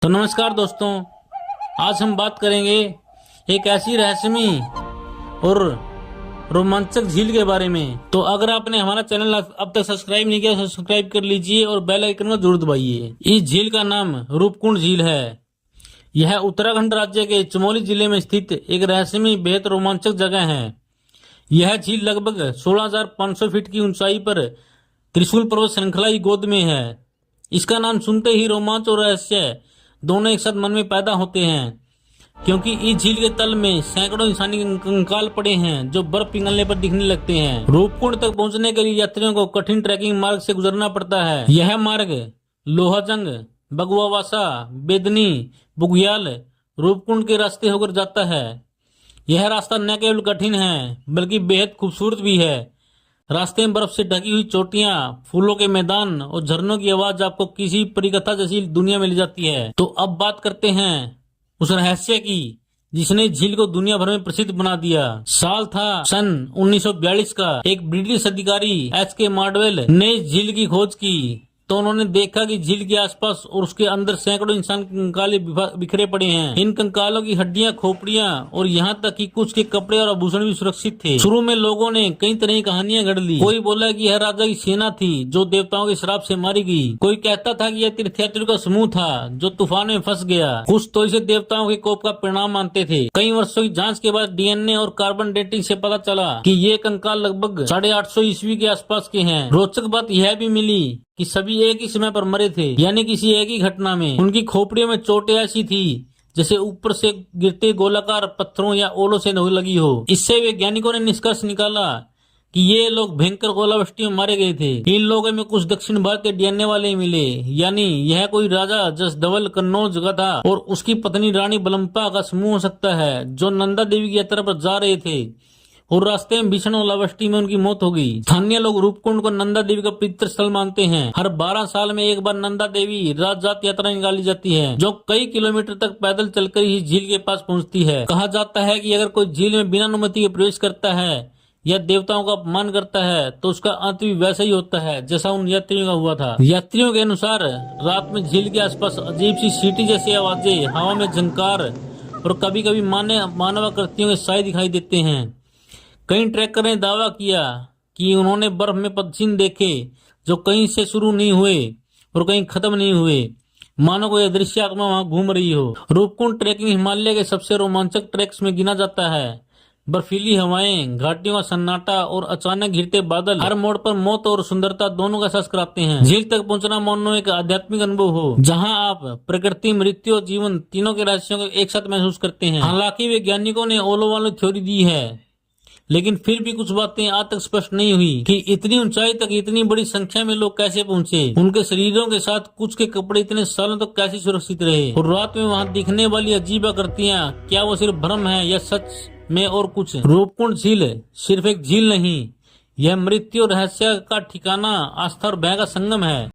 तो नमस्कार दोस्तों, आज हम बात करेंगे एक ऐसी रहस्यमयी और रोमांचक झील के बारे में। तो अगर आपने हमारा चैनल अब तक सब्सक्राइब नहीं किया तो सब्सक्राइब कर लीजिए और बेल आइकन को जरूर दबाइए। इस झील का नाम रूपकुंड झील है। यह उत्तराखंड राज्य के चमोली जिले में स्थित एक रहस्यमयी बेहद रोमांचक जगह है। यह झील लगभग 16,500 फीट की ऊंचाई पर त्रिशूल पर्वत श्रृंखला की गोद में है। इसका नाम सुनते ही रोमांच और रहस्य दोनों एक साथ मन में पैदा होते हैं, क्योंकि इस झील के तल में सैकड़ों इंसानी कंकाल पड़े हैं जो बर्फ पिघलने पर दिखने लगते हैं। रूपकुंड तक पहुंचने के लिए यात्रियों को कठिन ट्रैकिंग मार्ग से गुजरना पड़ता है। यह मार्ग लोहाजंग, बगुआवासा, बेदनी, बुग्याल, रूपकुंड के रास्ते होकर जाता है। यह रास्ता न केवल कठिन है बल्कि बेहद खूबसूरत भी है। रास्ते में बर्फ से ढकी हुई चोटियां, फूलों के मैदान और झरनों की आवाज आपको किसी परिकथा जैसी दुनिया में ले जाती है। तो अब बात करते हैं उस रहस्य की जिसने झील को दुनिया भर में प्रसिद्ध बना दिया। साल था सन 1942 का। एक ब्रिटिश अधिकारी HK मार्डवेल ने इस झील की खोज की तो उन्होंने देखा कि झील के आसपास और उसके अंदर सैकड़ों इंसान कंकाल बिखरे पड़े हैं। इन कंकालों की हड्डियां, खोपड़ियां और यहाँ तक कि कुछ के कपड़े और आभूषण भी सुरक्षित थे। शुरू में लोगों ने कई तरह की कहानियां गढ़ ली। कोई बोला कि यह राजा की सेना थी जो देवताओं के श्राप से मारी गई। कोई कहता था कि यह तीर्थयात्रियों का समूह था जो तूफान में फंस गया। कुछ तो इसे देवताओं के कोप का परिणाम मानते थे। कई वर्षों की जाँच के बाद DNA और कार्बन डेटिंग से पता चला कि ये कंकाल लगभग 850 ईस्वी के आसपास के हैं। रोचक बात यह भी मिली कि सभी एक ही समय पर मरे थे, यानी किसी एक ही घटना में। उनकी खोपड़ियों में चोटें ऐसी थी जैसे ऊपर से गिरते गोलाकार पत्थरों या ओलों से लगी हो। इससे वैज्ञानिकों ने निष्कर्ष निकाला कि ये लोग भयंकर गोलावृष्टि में मारे गए थे। इन लोगों में कुछ दक्षिण भारत के DNA वाले मिले, यानी यह कोई राजा जसदवल कन्नौज का था और उसकी पत्नी रानी बलम्पा का समूह हो सकता है जो नंदा देवी की यात्रा पर जा रहे थे और रास्ते में भीषण ओलावृष्टि में उनकी मौत हो गई। स्थानीय लोग रूपकुंड को नंदा देवी का पवित्र स्थल मानते हैं। हर 12 साल में एक बार नंदा देवी रात जात यात्रा निकाली जाती है जो कई किलोमीटर तक पैदल चलकर ही झील के पास पहुंचती है। कहा जाता है कि अगर कोई झील में बिना अनुमति के प्रवेश करता है या देवताओं का अपमान करता है तो उसका अंत भी वैसा ही होता है जैसा उन यात्रियों का हुआ था। यात्रियों के अनुसार रात में झील के आसपास अजीब सी सीटी जैसी आवाजें, हवा में झंकार और कभी कभी मानवाकृतियों के साए दिखाई देते हैं। कई ट्रैकर ने दावा किया कि उन्होंने बर्फ में पदचिन्ह देखे जो कहीं से शुरू नहीं हुए और कहीं खत्म नहीं हुए, मानो कोई अदृश्य आत्मा वहां घूम रही हो। रूपकुंड ट्रैकिंग हिमालय के सबसे रोमांचक ट्रैक्स में गिना जाता है। बर्फीली हवाएं, घाटियों का सन्नाटा और अचानक घिरते बादल हर मोड़ पर मौत और सुंदरता दोनों का एहसास कराते हैं। झील तक पहुंचना मानो एक आध्यात्मिक अनुभव हो जहां आप प्रकृति, मृत्यु और जीवन तीनों के रहस्यों को एक साथ महसूस करते हैं। हालांकि वैज्ञानिकों ने ओलो वाली थ्योरी दी है, लेकिन फिर भी कुछ बातें आज तक स्पष्ट नहीं हुई कि इतनी ऊंचाई तक इतनी बड़ी संख्या में लोग कैसे पहुंचे। उनके शरीरों के साथ कुछ के कपड़े इतने सालों तक कैसे सुरक्षित रहे और रात में वहां दिखने वाली अजीब आकृतियां, क्या वो सिर्फ भ्रम है या सच में और कुछ। रूपकुंड झील सिर्फ एक झील नहीं, यह मृत्यु रहस्य का ठिकाना, आस्था और भय का संगम है।